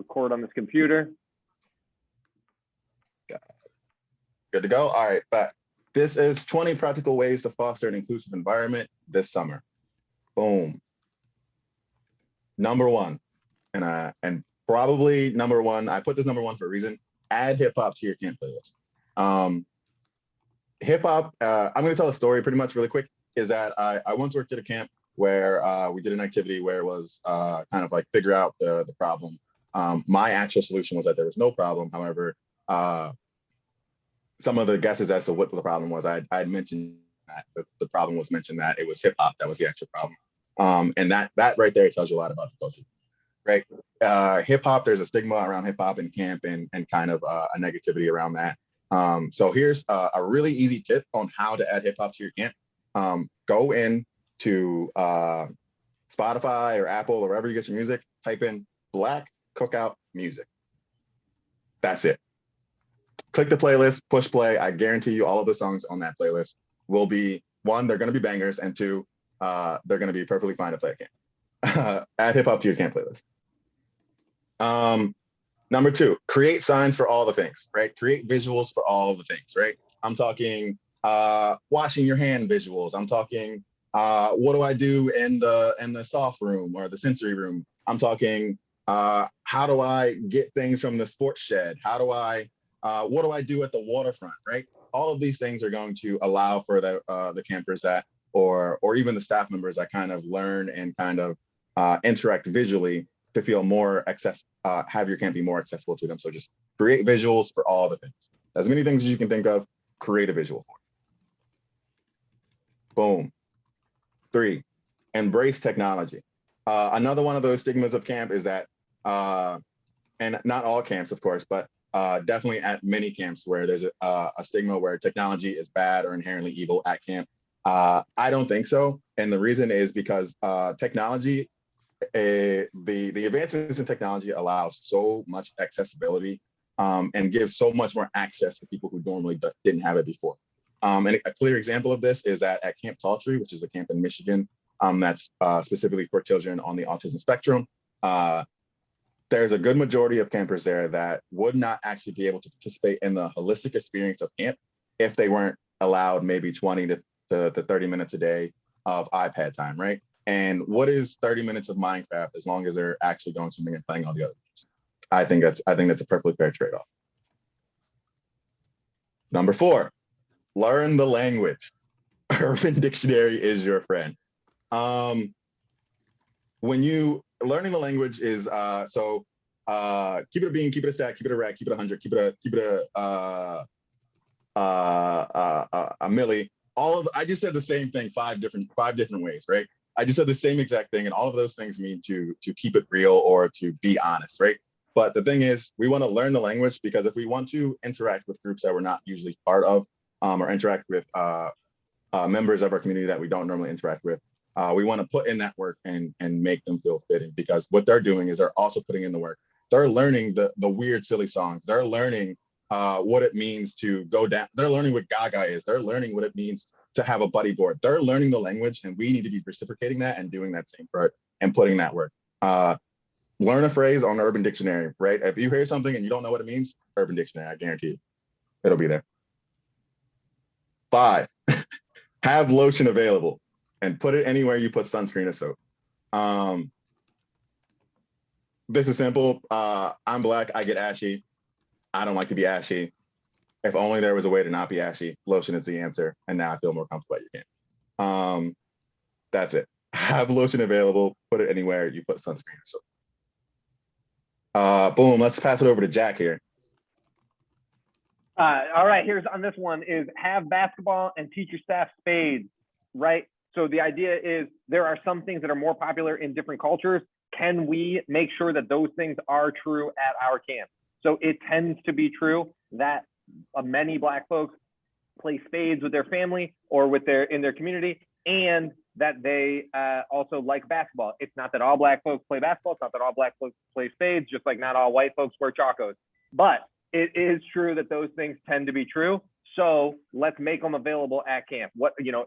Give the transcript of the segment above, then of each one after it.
record on this computer. Good to go. All right, back. This is 20 practical ways to foster an inclusive environment this summer. Boom. Number one, and probably number one, I put this number one for a reason, add hip hop to your camp playlist. Hip hop, I'm gonna tell a story pretty much really quick, is that I once worked at a camp where we did an activity where it was kind of like figure out the problem. My actual solution was that there was no problem. However, some of the guesses as to what the problem was, I had mentioned that the problem was mentioned that it was hip hop that was the actual problem. And that right there tells you a lot about the culture, right? Hip hop, there's a stigma around hip hop in camp and kind of a negativity around that. So here's a really easy tip on how to add hip hop to your camp. Go in to Spotify or Apple or wherever you get your music, type in Black Cookout music. That's it. Click the playlist, push play. I guarantee you all of the songs on that playlist will be, one, they're going to be bangers, and two, they're going to be perfectly fine to play at camp. Add hip hop to your camp playlist. Number two, create signs for all the things, right? Create visuals for all of the things, right? I'm talking washing your hand visuals. I'm talking what do I do in the soft room or the sensory room? I'm talking how do I get things from the sports shed? How do I what do I do at the waterfront, right? All of these things are going to allow for the campers that, or even the staff members that kind of learn and kind of interact visually to feel more have your camp be more accessible to them. So just create visuals for all the things. As many things as you can think of, create a visual for. Boom. 3, embrace technology. Another one of those stigmas of camp is that, and not all camps, of course, but definitely at many camps where there's a stigma where technology is bad or inherently evil at camp. I don't think so. And the reason is because technology, the advancements in technology allow so much accessibility and gives so much more access to people who normally didn't have it before. And a clear example of this is that at Camp Tall Tree, which is a camp in Michigan that's specifically for children on the autism spectrum, there's a good majority of campers there that would not actually be able to participate in the holistic experience of camp if they weren't allowed maybe 20 to 30 minutes a day of iPad time, right? And what is 30 minutes of Minecraft as long as they're actually going swimming and playing all the other games? I think that's a perfectly fair trade-off. Number 4, learn the language. Urban Dictionary is your friend. Learning the language is keep it a bean, keep it a stack, keep it a rack, keep it 100, keep it a milli. I just said the same thing five different ways, right? I just said the same exact thing, and all of those things mean to keep it real or to be honest, right? But the thing is, we want to learn the language because if we want to interact with groups that we're not usually part of, or interact with members of our community that we don't normally interact with, we want to put in that work and make them feel fitting, because what they're doing is they're also putting in the work. They're learning the weird, silly songs. They're learning what it means to go down. They're learning what Gaga is. They're learning what it means to have a buddy board. They're learning the language, and we need to be reciprocating that and doing that same part and putting that work. Learn a phrase on Urban Dictionary, right? If you hear something and you don't know what it means, Urban Dictionary, I guarantee you, it'll be there. 5, have lotion available and put it anywhere you put sunscreen or soap. This is simple. I'm Black, I get ashy. I don't like to be ashy. If only there was a way to not be ashy, lotion is the answer. And now I feel more comfortable at your camp. That's it. Have lotion available, put it anywhere you put sunscreen or soap. Boom, let's pass it over to Jack here. All right, here's on this one is have basketball and teach your staff spades, right? So the idea is there are some things that are more popular in different cultures. Can we make sure that those things are true at our camp? So it tends to be true that many Black folks play spades with their family or in their community, and that they also like basketball. It's not that all Black folks play basketball. It's not that all Black folks play spades, just like not all white folks wear Chacos. But it is true that those things tend to be true. So let's make them available at camp.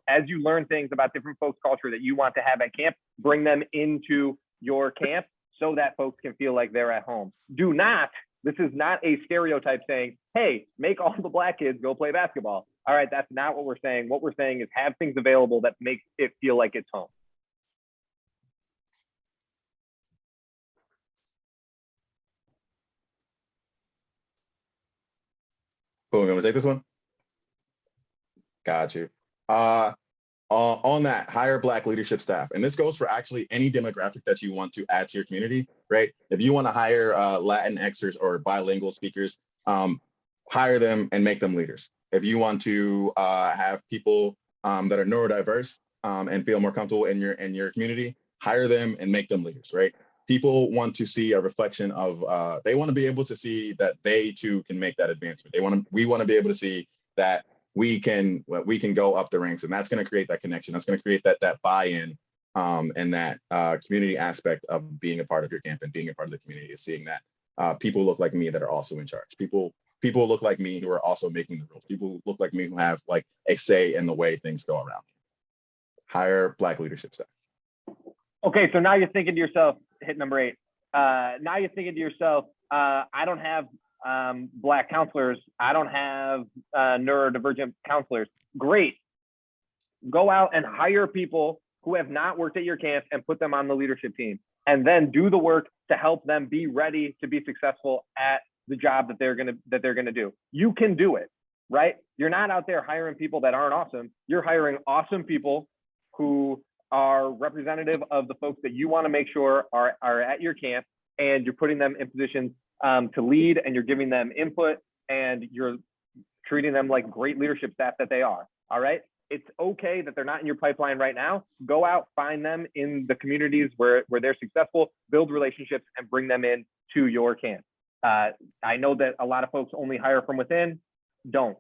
As you learn things about different folks' culture that you want to have at camp, bring them into your camp so that folks can feel like they're at home. This is not a stereotype saying, hey, make all the Black kids go play basketball. All right, that's not what we're saying. What we're saying is have things available that make it feel like it's home. Cool, you want to take this one? Got you. On that, hire Black leadership staff. And this goes for actually any demographic that you want to add to your community, right? If you want to hire Latinxers or bilingual speakers, hire them and make them leaders. If you want to have people that are neurodiverse and feel more comfortable in your community, hire them and make them leaders, right? People want to see a reflection of, they want to be able to see that they too can make that advancement. We want to be able to see that we can go up the ranks, and that's going to create that connection. That's going to create that buy-in and that community aspect of being a part of your camp and being a part of the community, is seeing that people look like me that are also in charge. People look like me who are also making the rules. People look like me who have like a say in the way things go around. Hire Black leadership staff. Okay, so now you're thinking to yourself, hit number 8. Now you're thinking to yourself, I don't have Black counselors. I don't have neurodivergent counselors. Great. Go out and hire people who have not worked at your camp and put them on the leadership team, and then do the work to help them be ready to be successful at the job that they're gonna do. You can do it, right? You're not out there hiring people that aren't awesome. You're hiring awesome people who are representative of the folks that you want to make sure are at your camp, and you're putting them in positions to lead, and you're giving them input, and you're treating them like great leadership staff that they are. All right. It's okay that they're not in your pipeline right now. Go out, find them in the communities where they're successful, build relationships, and bring them in to your camp. I know that a lot of folks only hire from within. Boom.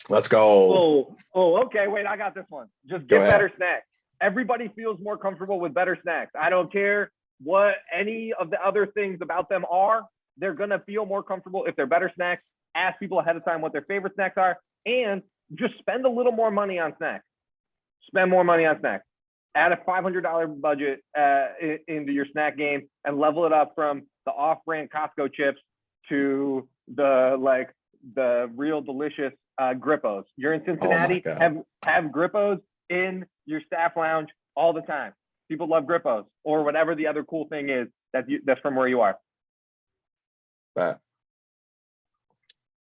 Let's go. Oh, okay. Wait, I got this one. Just get better snacks. Everybody feels more comfortable with better snacks. I don't care what any of the other things about them are. They're going to feel more comfortable if they're better snacks. Ask people ahead of time what their favorite snacks are, and just spend a little more money on snacks. Spend more money on snacks. Add a $500 budget into your snack game and level it up from the off-brand Costco chips to the real delicious Grippos. You're in Cincinnati, have Grippos in your staff lounge all the time. People love Grippos, or whatever the other cool thing is that's from where you are.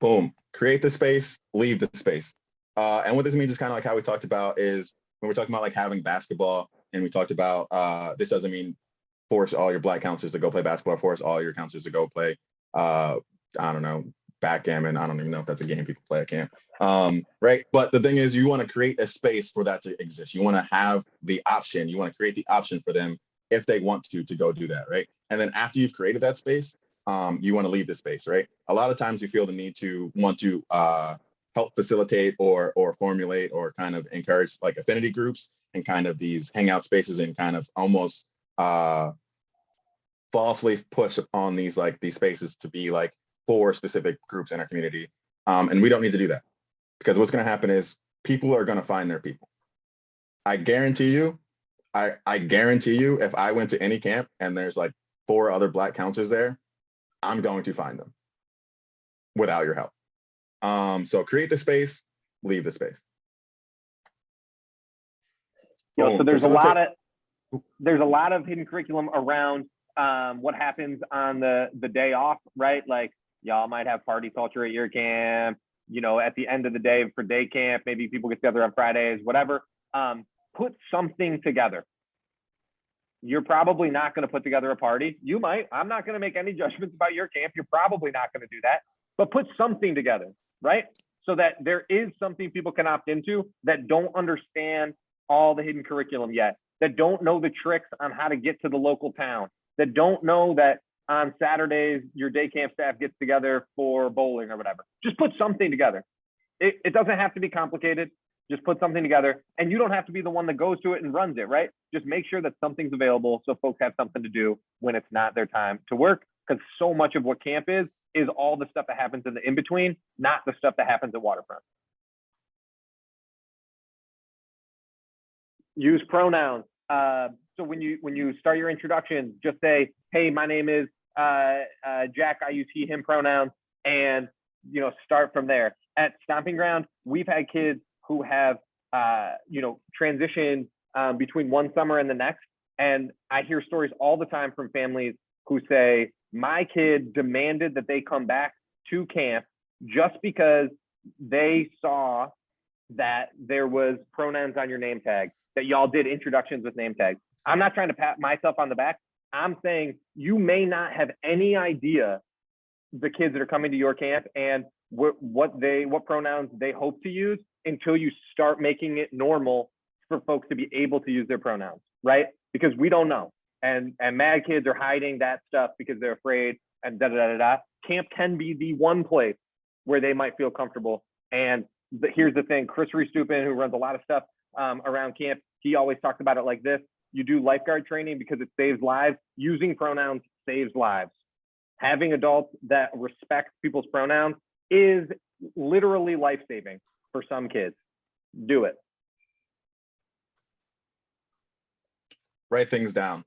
Boom. Create the space, leave the space. And what this means is kind of like how we talked about is when we're talking about like having basketball, and we talked about this doesn't mean force all your Black counselors to go play basketball, force all your counselors to go play I don't know, backgammon. I don't even know if that's a game people play at camp. Right. But the thing is, you want to create a space for that to exist. You want to have the option. You want to create the option for them if they want to go do that. Right. And then after you've created that space, you want to leave the space. Right. A lot of times you feel the need to want to help facilitate or formulate or kind of encourage like affinity groups and kind of these hangout spaces, and kind of almost falsely push on these spaces to be like for specific groups in our community. And we don't need to do that, because what's going to happen is people are going to find their people. I guarantee you, if I went to any camp and there's like 4 other Black counselors there, I'm going to find them without your help. So create the space, leave the space. So there's a lot of hidden curriculum around what happens on the day off, right? Like y'all might have party culture at your camp, you know, at the end of the day for day camp, maybe people get together on Fridays, whatever. Put something together. You're probably not going to put together a party. You might. I'm not going to make any judgments about your camp. You're probably not going to do that, but put something together, right? So that there is something people can opt into that don't understand all the hidden curriculum yet, that don't know the tricks on how to get to the local town, that don't know that on Saturdays, your day camp staff gets together for bowling or whatever. Just put something together. It doesn't have to be complicated. Just put something together, and you don't have to be the one that goes to it and runs it, right? Just make sure that something's available so folks have something to do when it's not their time to work, because so much of what camp is all the stuff that happens in the in-between, not the stuff that happens at Waterfront. Use pronouns. So when you start your introduction, just say, hey, my name is Jack. I use he, him pronouns, and start from there. At Stomping Ground, we've had kids who have transitioned between one summer and the next, and I hear stories all the time from families who say, my kid demanded that they come back to camp just because they saw that there was pronouns on your name tag, that y'all did introductions with name tags. I'm not trying to pat myself on the back. I'm saying you may not have any idea the kids that are coming to your camp and what pronouns they hope to use until you start making it normal for folks to be able to use their pronouns, right? Because we don't know. And mad kids are hiding that stuff because they're afraid and da da da da. Camp can be the one place where they might feel comfortable. And here's the thing, Chris Restupin, who runs a lot of stuff around camp, he always talks about it like this: you do lifeguard training because it saves lives. Using pronouns saves lives. Having adults that respect people's pronouns is literally life-saving for some kids. Do it. Write things down.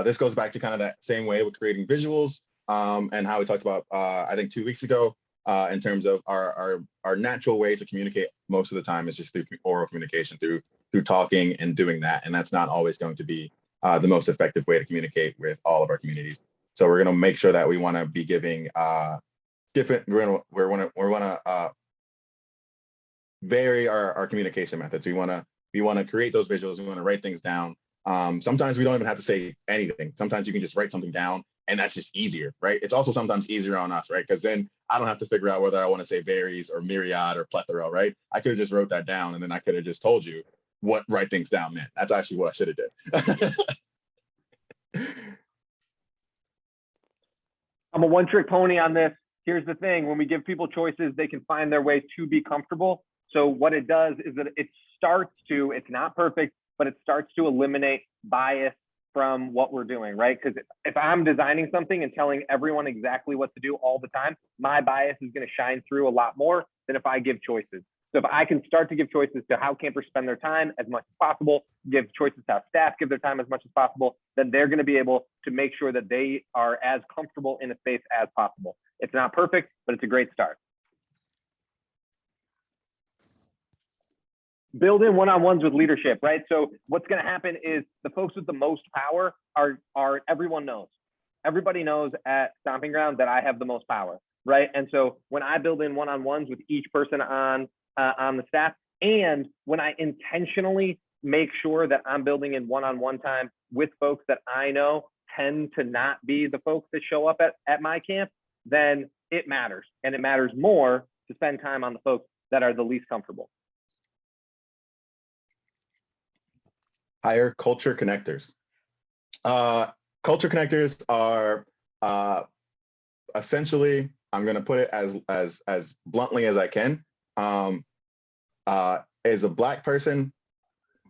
This goes back to kind of that same way with creating visuals and how we talked about, I think 2 weeks ago, in terms of our natural way to communicate most of the time is just through oral communication, through talking and doing that. And that's not always going to be the most effective way to communicate with all of our communities. So we're going to make sure that we want to be giving different, we want to vary our communication methods. We want to create those visuals. We want to write things down. Sometimes we don't even have to say anything. Sometimes you can just write something down, and that's just easier, right? It's also sometimes easier on us, right? Because then I don't have to figure out whether I want to say varies or myriad or plethora, right? I could have just wrote that down, and then I could have just told you what write things down meant. That's actually what I should have did. I'm a one-trick pony on this. Here's the thing: when we give people choices, they can find their way to be comfortable. So what it does is that it starts to, it's not perfect, but it starts to eliminate bias from what we're doing, right? Because if I'm designing something and telling everyone exactly what to do all the time, my bias is going to shine through a lot more than if I give choices. So if I can start to give choices to how campers spend their time as much as possible, give choices to how staff give their time as much as possible, then they're going to be able to make sure that they are as comfortable in a space as possible. It's not perfect, but it's a great start. Build in one-on-ones with leadership, right? So what's going to happen is the folks with the most power are everyone knows. Everybody knows at Stomping Ground that I have the most power, right? And so when I build in one-on-ones with each person on the staff, and when I intentionally make sure that I'm building in one-on-one time with folks that I know tend to not be the folks that show up at my camp, then it matters. And it matters more to spend time on the folks that are the least comfortable. Hire culture connectors. Culture connectors are essentially, I'm going to put it as bluntly as I can, is a Black person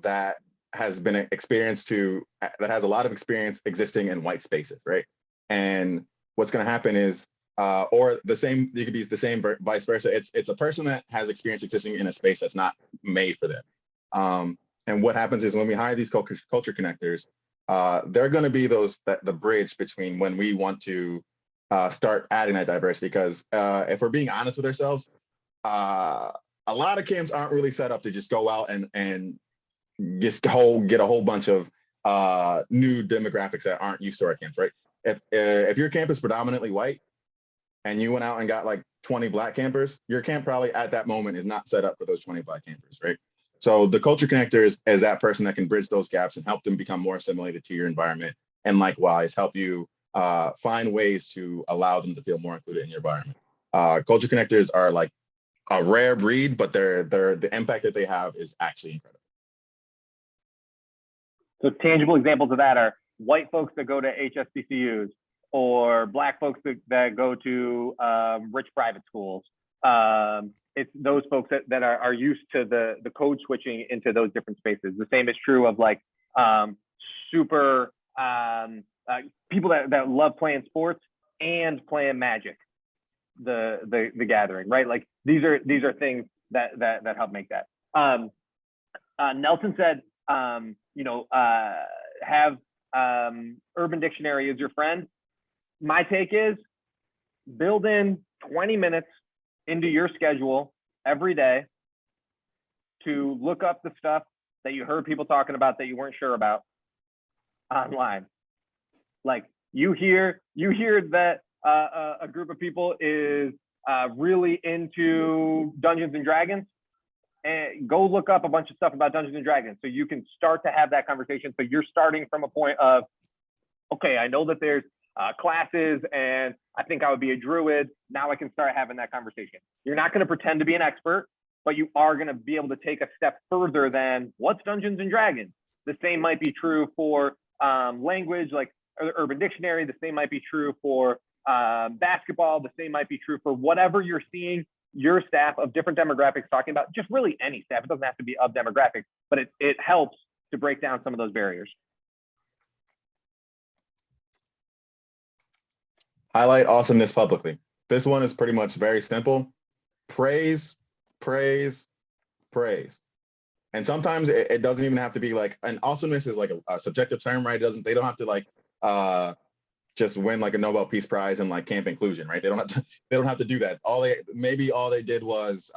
that has been experienced that has a lot of experience existing in white spaces, right? And what's going to happen is, or the same, you could be the same vice versa. It's a person that has experience existing in a space that's not made for them. And what happens is when we hire these culture connectors, they're going to be the bridge between when we want to start adding that diversity. Because if we're being honest with ourselves, a lot of camps aren't really set up to just go out and just get a whole bunch of new demographics that aren't used to our camps, right? If your camp is predominantly white and you went out and got like 20 Black campers, your camp probably at that moment is not set up for those 20 Black campers, right? So the culture connector is that person that can bridge those gaps and help them become more assimilated to your environment, and likewise help you find ways to allow them to feel more included in your environment. Culture connectors are like a rare breed, but the impact that they have is actually incredible. So tangible examples of that are white folks that go to HSBCUs, or Black folks that go to rich private schools. It's those folks that are used to the code switching into those different spaces. The same is true of like super people that love playing sports and playing Magic, the gathering, right? Like these are things that help make that. Nelson said, have Urban Dictionary as your friend. My take is build in 20 minutes into your schedule every day to look up the stuff that you heard people talking about that you weren't sure about online. Like you hear that a group of people is really into Dungeons and Dragons, and go look up a bunch of stuff about Dungeons and Dragons so you can start to have that conversation. So you're starting from a point of, okay, I know that there's classes and I think I would be a druid. Now I can start having that conversation. You're not going to pretend to be an expert, but you are going to be able to take a step further than what's Dungeons and Dragons. The same might be true for language, like Urban Dictionary. The same might be true for basketball. The same might be true for whatever you're seeing your staff of different demographics talking about, just really any staff. It doesn't have to be of demographics, but it helps to break down some of those barriers. Highlight awesomeness publicly. This one is pretty much very simple. Praise, praise, praise. And sometimes it doesn't even have to be like, and awesomeness is like a subjective term, right? They don't have to like just win like a Nobel Peace Prize in like camp inclusion, right? They don't have to do that. All they did was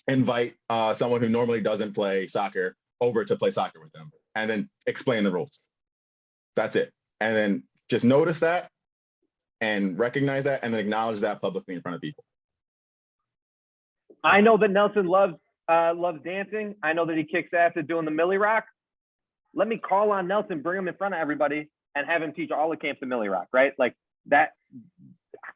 invite someone who normally doesn't play soccer over to play soccer with them and then explain the rules. That's it. And then just notice that and recognize that and then acknowledge that publicly in front of people. I know that Nelson loves dancing. I know that he kicks ass at doing the Millie Rock. Let me call on Nelson, bring him in front of everybody and have him teach all the camps the Millie Rock, right? Like that,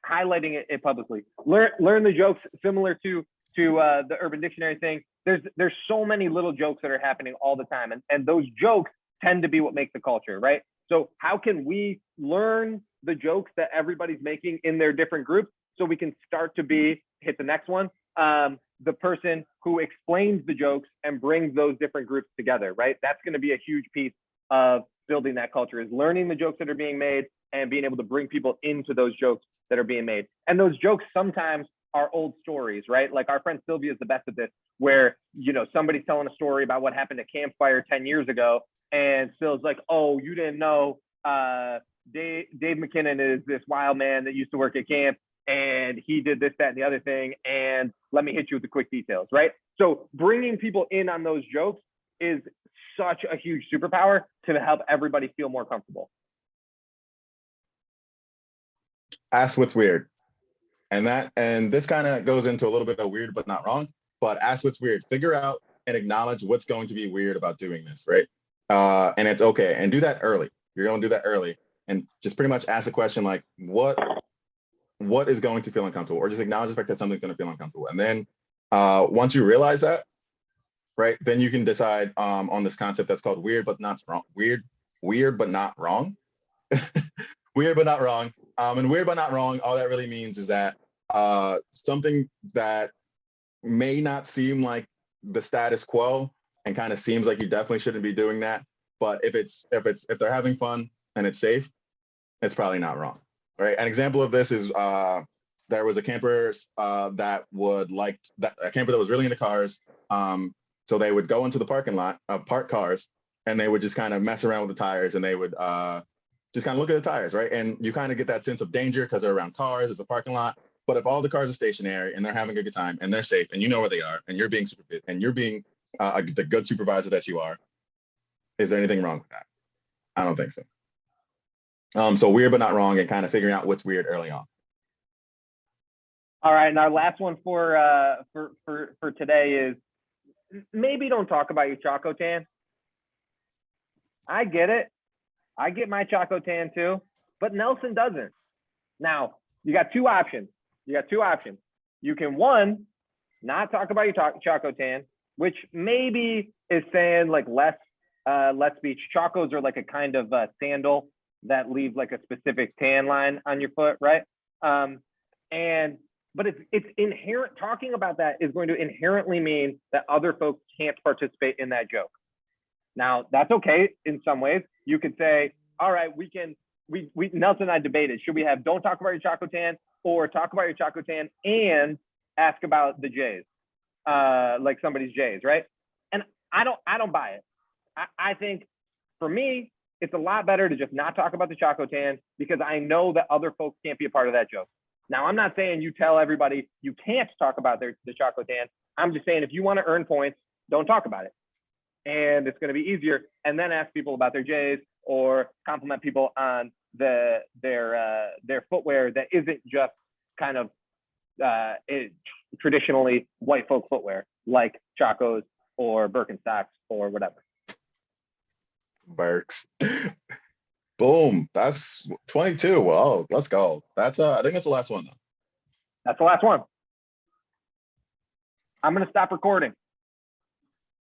highlighting it publicly. Learn the jokes similar to the Urban Dictionary thing. There's so many little jokes that are happening all the time. And those jokes tend to be what make the culture, right? So how can we learn the jokes that everybody's making in their different groups so we can start to hit the next one, the person who explains the jokes and brings those different groups together, right? That's going to be a huge piece of building that culture, is learning the jokes that are being made and being able to bring people into those jokes that are being made. And those jokes sometimes are old stories, right? Like our friend Sylvia is the best at this, where, somebody's telling a story about what happened at Campfire 10 years ago. And Phil's like, oh, you didn't know Dave McKinnon is this wild man that used to work at camp and he did this, that, and the other thing. And let me hit you with the quick details, right? So bringing people in on those jokes is such a huge superpower to help everybody feel more comfortable. Ask what's weird. And this kind of goes into a little bit of weird, but not wrong, but ask what's weird. Figure out and acknowledge what's going to be weird about doing this, right? And it's okay. And do that early. You're going to do that early and just pretty much ask a question like, what is going to feel uncomfortable? Or just acknowledge the fact that something's going to feel uncomfortable. And then once you realize that, right, then you can decide on this concept that's called weird but not wrong. Weird but not wrong. Weird but not wrong. And weird but not wrong, all that really means is that something that may not seem like the status quo and kind of seems like you definitely shouldn't be doing that. But if they're having fun and it's safe, it's probably not wrong. Right. An example of this is there was a camper that was really into cars. So they would go into the parking lot, park cars, and they would just kind of mess around with the tires, and they would just kind of look at the tires, right? And you kind of get that sense of danger because they're around cars, it's a parking lot. But if all the cars are stationary and they're having a good time and they're safe and you know where they are and you're being the good supervisor that you are, is there anything wrong with that? I don't think so. So weird but not wrong, and kind of figuring out what's weird early on. All right, and our last one for today is maybe don't talk about your Chaco tan. I get it. I get my Chaco tan too, but Nelson doesn't. Now, you got two options. You can, one, not talk about your Chaco tan, which maybe is saying like less beach. Chacos are like a kind of sandal that leave like a specific tan line on your foot, right? But it's inherent. Talking about that is going to inherently mean that other folks can't participate in that joke. Now, that's okay in some ways. You could say, all right, Nelson and I debated, should we have don't talk about your Chaco tan or talk about your Chaco tan and ask about the Jays, like somebody's Jays, right? And I don't buy it. I think for me, it's a lot better to just not talk about the Chaco tan because I know that other folks can't be a part of that joke. Now, I'm not saying you tell everybody you can't talk about the Chaco tan. I'm just saying if you want to earn points, don't talk about it. And it's going to be easier. And then ask people about their J's or compliment people on their footwear that isn't just kind of traditionally white folk footwear like Chacos or Birkenstocks or whatever. Works. Boom. That's 22. Well, let's go. That's I think that's the last one though. That's the last one. I'm going to stop recording.